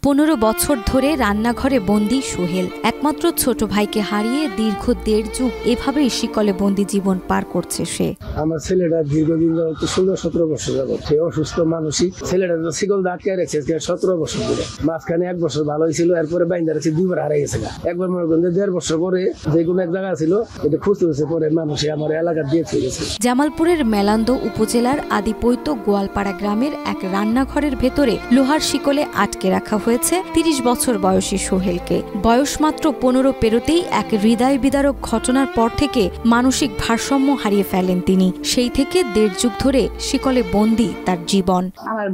15 বছর ধরে রান্নাঘরে বন্দী সোহেল। একমাত্র ছোট ভাইকে হারিয়ে দীর্ঘ 1.5 যুগ এভাবেই শিকলে বন্দী জীবন পার করছে সে। আমার ছেলেটা দীর্ঘদিন যাবত 16-17 বছর যাবত সে অসুস্থ মানসিক। ছেলেটা তো শিকল আটকে রেখেছে 17 বছর ধরে। মাঝখানে 1 বছর ভালো হয়েছিল, এরপরে বাইন্দা রেখেছে 2 বার হারিয়ে গেছে। একবার মনে করেন 1.5 বছর পরে যে কোনো এক জায়গা ছিল এটা খুঁজতে হয়েছে, পরে মানুষে আমার এলাকা দিয়ে চলে গেছে। জামালপুরের মেলান্দো উপজেলার আদিপৈত গোয়ালপাড়া গ্রামের এক রান্নাঘরের ভেতরে লোহার শিকলে আটকে রাখা হয়েছে 30 বছর বয়সী সোহেলকে। বয়স মাত্র 15 পেরোতেই এক হৃদয় বিদারক ঘটনার পর থেকে মানসিক ভারসাম্য হারিয়ে ফেলেন তিনি। সেই থেকে 1.5 যুগ ধরে শিকলে বন্দী তার জীবন। আমার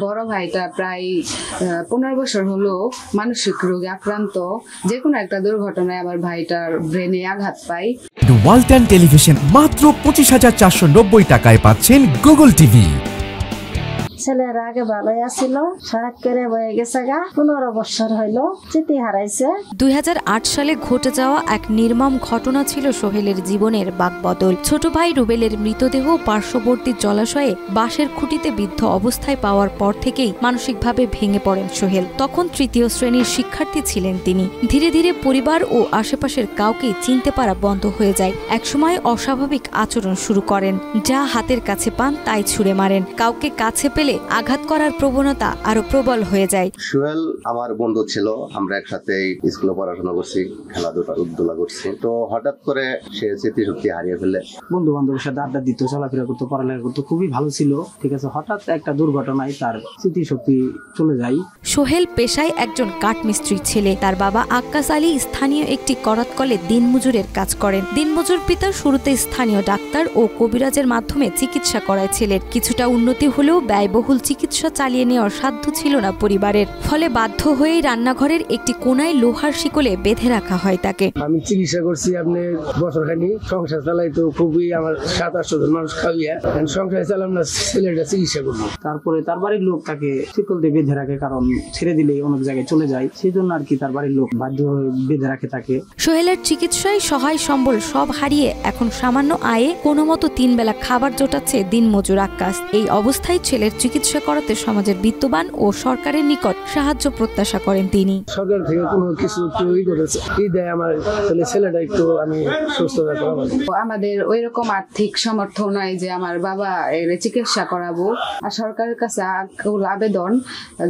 বড় ভাইটা প্রায় 15 বছর হলো মানসিক রোগে আক্রান্ত। যে কোনো একটা দুর্ঘটনায় আমার ভাইটার ব্রেনে আঘাত পায়। ওয়ালটন টেলিভিশন মাত্র 25,490 টাকায় পাচ্ছেন গুগল টিভি। ছেলেরা আগে ভালোই আসছিল, সারাক করে বয়ে গেছে গা। 15 বছর হইলো চিঠি হারাইছে। 2008 সালে ঘটে যাওয়া এক নির্মম ঘটনা ছিল সোহেলের জীবনের বাকবদল। ছোট ভাই রুবেলের মৃতদেহ পার্শ্ববর্তী জলাশয়ে বাঁশের খুঁটিতে বিদ্ধ অবস্থায় পাওয়ার পর থেকেই মানসিকভাবে ভেঙে পড়েন সোহেল। তখন 3য় শ্রেণীর শিক্ষার্থী ছিলেন তিনি। ধীরে ধীরে পরিবার ও আশেপাশের কাউকে চিনতে পারা বন্ধ হয়ে যায়। একসময় অস্বাভাবিক আচরণ শুরু করেন, যা হাতের কাছে পান তাই ছুঁড়ে মারেন। কাউকে কাছে পেলে আঘাত করার প্রবণতা আরো প্রবল হয়ে যায়। সোহেল আমার বন্ধু ছিল, আমরা একসাথে স্কুলে পড়াশোনা করছি, খেলাধুলা করছি। তো হঠাৎ করে সে স্মৃতিশক্তি হারিয়ে ফেলে। বন্ধু বান্ধবের সাথে আড্ডা দিত, চলাফেরা করতো, পড়ালেখা করতো, খুবই ভালো ছিল। ঠিক আছে, হঠাৎ একটা দুর্ঘটনায় তার স্মৃতিশক্তি চলে যায়। সোহেল পেশায় একজন কাঠমিস্ত্রির ছেলে। তার বাবা আক্কাস আলী স্থানীয় একটি করাতকলে দিনমজুরের কাজ করেন। দিনমজুর পিতা শুরুতে স্থানীয় ডাক্তার ও কবিরাজের মাধ্যমে চিকিৎসা করায় ছেলের। কিছুটা উন্নতি হলেও ব্যয়বহুল চিকিৎসা চালিয়ে নেওয়ার সাধ্য ছিল না পরিবারের। ফলে বাধ্য হয়েই রান্নাঘরের একটি কোনায় লোহার শিকলে বেঁধে রাখা হয় তাকে। আমি চিকিৎসা করছি আপনি বছরখানি, সংসার চালাই তো খুবই আমার 700-800 জন মানুষ খাওয়াইয়া সংসার চালাম না, ছেলেটা চিকিৎসা করবো। তারপরে তার বাড়ির লোক তাকে শিকল দিয়ে বেঁধে রাখে, কারণ ছেড়ে দিলে অনেক জায়গায় চলে যায়। সেই জন্য আর কি তার বাড়ির লোক বাধ্য হয়ে বেঁধে রাখে তাকে। সোহেলের চিকিৎসায় সহায় সম্বল সব হারিয়ে এখন সামান্য আয়ে কোনো মতো 3 বেলা খাবার জোটাচ্ছে দিনমজুর আক্কাস। এই অবস্থায় ছেলের চিকিৎসা করাতে সমাজের বিত্তবান ও সরকারের নিকট সাহায্য প্রত্যাশা করেন তিনি। সরকার থেকে কোনো কিছু করেছে, দেয় আমার ছেলেটা একটু আমি সুস্থ থাকবো। আমাদের ওই রকম আর্থিক সামর্থ্য নয় যে আমার বাবা এর চিকিৎসা করাবো। আর সরকারের কাছে আকুল আবেদন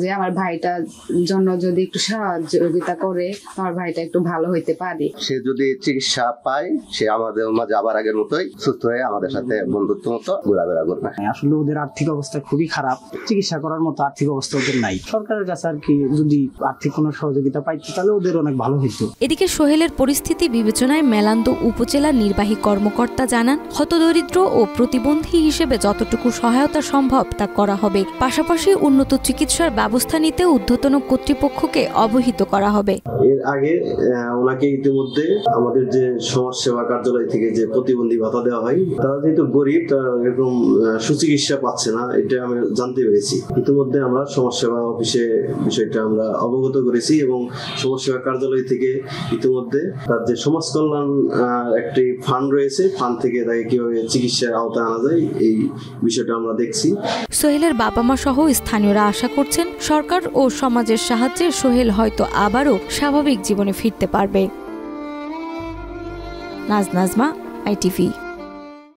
যে আমার ভাইটার জন্য যদি একটু সহযোগিতা করে আমার ভাইটা একটু ভালো হইতে পারে। সে যদি চিকিৎসা পায়, সে আমাদের মাঝে আবার আগের মতোই সুস্থ হয়ে আমাদের সাথে বন্ধুত্ব মতো ঘোরাফেরা করবে। আসলে ওদের আর্থিক অবস্থা খুবই খারাপ, চিকিৎসা করার মতো আর্থিক অবস্থা ওদের নাই। সরকারের কাছে আর কি যদি আর্থিক কোনো সহযোগিতা পাইতো তাহলে ওদের অনেক ভালো হইতো। এদিকে সোহেলের পরিস্থিতি বিবেচনায় মেলান্দো উপজেলার নির্বাহী কর্মকর্তা জানান, হতদরিদ্র ও প্রতিবন্ধী হিসেবে যতটুকু সহায়তা সম্ভব তা করা হবে। পাশাপাশি উন্নত চিকিৎসার ব্যবস্থা নিতে ঊর্ধ্বতন কর্তৃপক্ষকে অবহিত করা হবে। এর আগে ওনাকে ইতিমধ্যে আমাদের যে সমাজ সেবা কার্যালয় থেকে যে প্রতিবন্ধী ভাতা দেওয়া হয়, তারা যেহেতু গরিব, তারা এরকম সুচিকিৎসা পাচ্ছে না, এটা আমি জানতে পেরেছি। ইতিমধ্যে আমরা সমাজ সেবা অফিসে বিষয়টা আমরা অবগত করেছি এবং সমাজ সেবা কার্যালয় থেকে ইতিমধ্যে তার যে সমাজ কল্যাণ একটি ফান্ড রয়েছে, ফান্ড থেকে তাকে কিভাবে চিকিৎসার আওতায় আনা যায় এই বিষয়টা আমরা দেখছি। সোহেলের বাবা মা সহ স্থানীয়রা আশা করছেন সরকার ও সমাজের সাহায্যে সোহেল হয়তো আবারও স্বাভাবিক জীবনে ফিরতে পারবে। নাজমা, ITV।